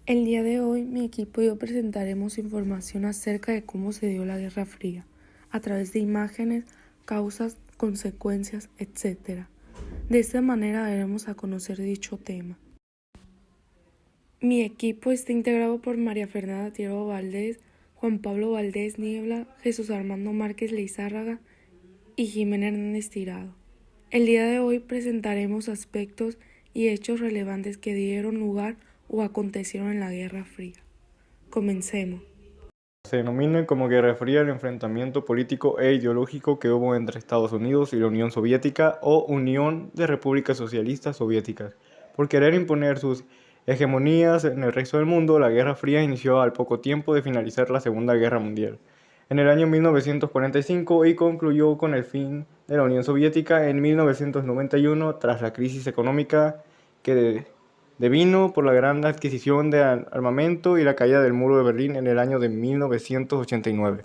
El día de hoy, mi equipo y yo presentaremos información acerca de cómo se dio la Guerra Fría, a través de imágenes, causas, consecuencias, etc. De esta manera daremos a conocer dicho tema. Mi equipo está integrado por María Fernanda Tirado Valdés, Juan Pablo Valdés Niebla, Jesús Armando Márquez Leizárraga y Jimena Hernández Tirado. El día de hoy presentaremos aspectos y hechos relevantes que dieron lugar o acontecieron en la Guerra Fría. Comencemos. Se denomina como Guerra Fría el enfrentamiento político e ideológico que hubo entre Estados Unidos y la Unión Soviética o Unión de Repúblicas Socialistas Soviéticas. Por querer imponer sus hegemonías en el resto del mundo, la Guerra Fría inició al poco tiempo de finalizar la Segunda Guerra Mundial, en el año 1945, y concluyó con el fin de la Unión Soviética en 1991 tras la crisis económica que devino por la gran adquisición de armamento y la caída del muro de Berlín en el año de 1989.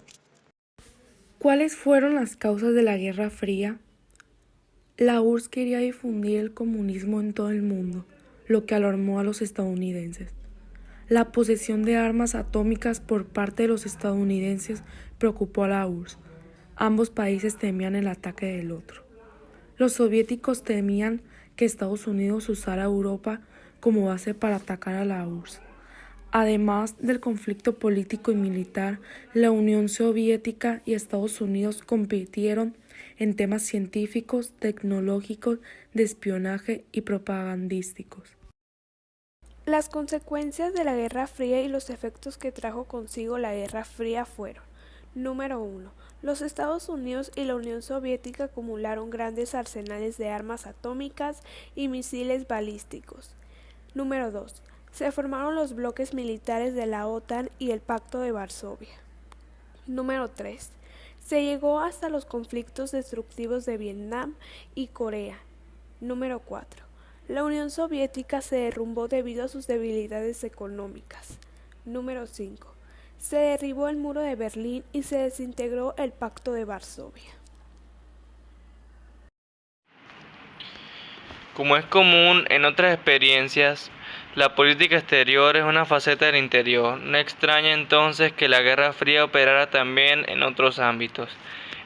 ¿Cuáles fueron las causas de la Guerra Fría? La URSS quería difundir el comunismo en todo el mundo, lo que alarmó a los estadounidenses. La posesión de armas atómicas por parte de los estadounidenses preocupó a la URSS. Ambos países temían el ataque del otro. Los soviéticos temían que Estados Unidos usara Europa como base para atacar a la URSS. Además del conflicto político y militar, la Unión Soviética y Estados Unidos compitieron en temas científicos, tecnológicos, de espionaje y propagandísticos. Las consecuencias de la Guerra Fría y los efectos que trajo consigo la Guerra Fría fueron: número 1. Los Estados Unidos y la Unión Soviética acumularon grandes arsenales de armas atómicas y misiles balísticos. Número 2. Se formaron los bloques militares de la OTAN y el Pacto de Varsovia. Número 3. Se llegó hasta los conflictos destructivos de Vietnam y Corea. Número 4. La Unión Soviética se derrumbó debido a sus debilidades económicas. Número 5. Se derribó el muro de Berlín y se desintegró el Pacto de Varsovia. Como es común en otras experiencias, la política exterior es una faceta del interior. No extraña entonces que la Guerra Fría operara también en otros ámbitos,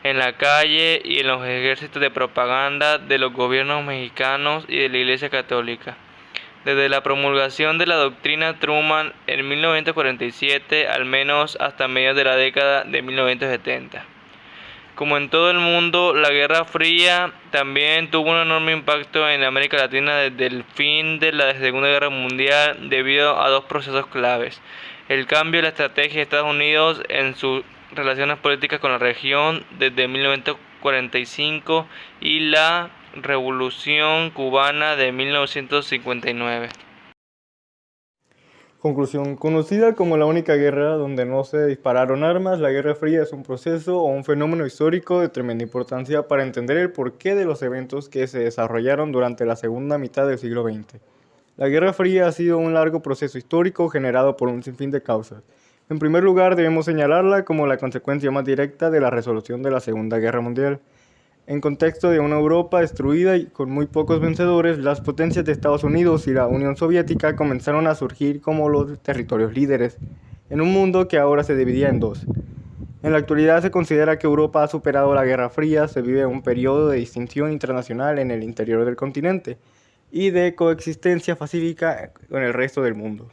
en la calle y en los ejércitos de propaganda de los gobiernos mexicanos y de la Iglesia Católica. Desde la promulgación de la doctrina Truman en 1947, al menos hasta mediados de la década de 1970. Como en todo el mundo, la Guerra Fría también tuvo un enorme impacto en América Latina desde el fin de la Segunda Guerra Mundial debido a dos procesos claves: el cambio de la estrategia de Estados Unidos en sus relaciones políticas con la región desde 1945 y la Revolución Cubana de 1959. Conclusión: conocida como la única guerra donde no se dispararon armas, la Guerra Fría es un proceso o un fenómeno histórico de tremenda importancia para entender el porqué de los eventos que se desarrollaron durante la segunda mitad del siglo XX. La Guerra Fría ha sido un largo proceso histórico generado por un sinfín de causas. En primer lugar, debemos señalarla como la consecuencia más directa de la resolución de la Segunda Guerra Mundial. En contexto de una Europa destruida y con muy pocos vencedores, las potencias de Estados Unidos y la Unión Soviética comenzaron a surgir como los territorios líderes, en un mundo que ahora se dividía en dos. En la actualidad se considera que Europa ha superado la Guerra Fría, se vive un periodo de distinción internacional en el interior del continente y de coexistencia pacífica con el resto del mundo.